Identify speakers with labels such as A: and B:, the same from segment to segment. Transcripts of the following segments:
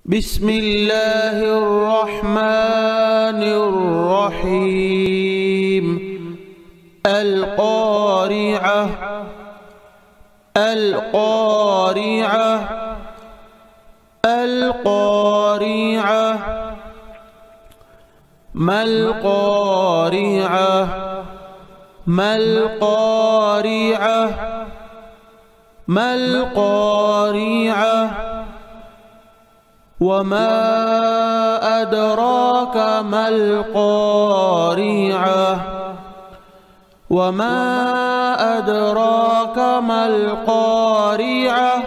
A: بسم الله الرحمن الرحيم. القارعة القارعة القارعة. ما القارعة ما القارعة ما القارعة. وما أدراك ما القارعة وما أدراك ما القارعة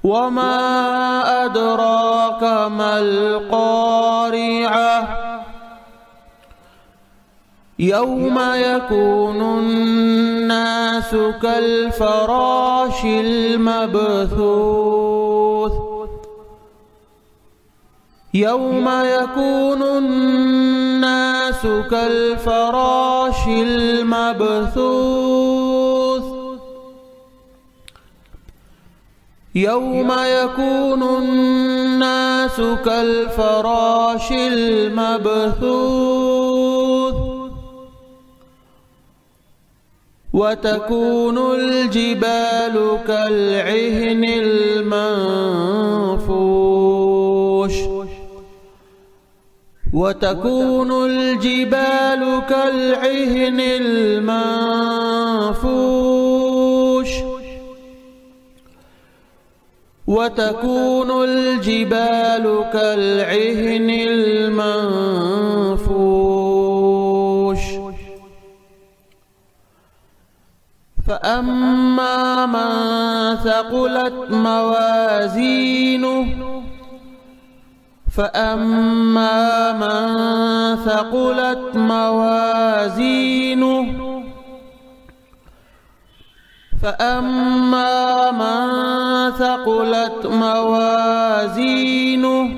A: وما أدراك ما القارعة. يوم يكون الناس كالفراش المبثوث. يوم يكون الناس كالفراش المبثوث. يوم يكون الناس كالفراش المبثوث. وتكون الجبال كالعهن المنفوش. وتكون الجبال كالعهن المنفوش. وتكون الجبال كالعهن المنفوش. فأما من ثقلت موازينه فأما من ثقلت موازينه فأما من ثقلت موازينه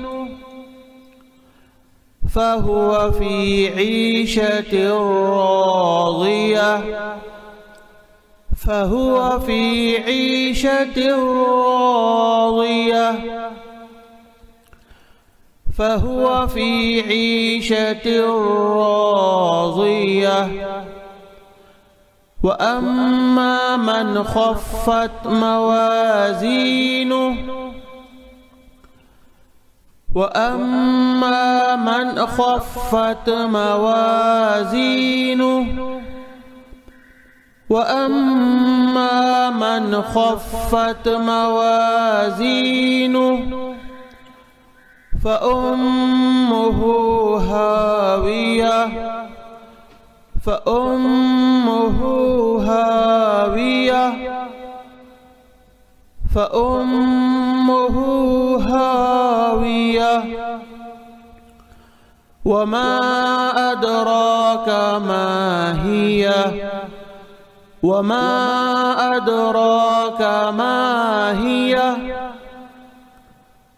A: فهو في عيشة راضية فهو في عيشة راضية فهو في عيشة راضية. وأما من خفت موازينه وأما من خفت موازينه وأما من خفت موازينه فأمه هاوية فأمه هاوية فأمه هاوية. وما أدراك ما هي وما أدراك ما هي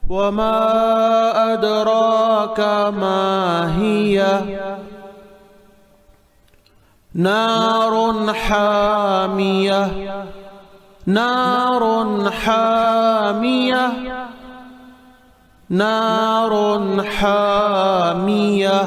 A: وما أدراك ما هي. نار حامية نار حامية نار حامية.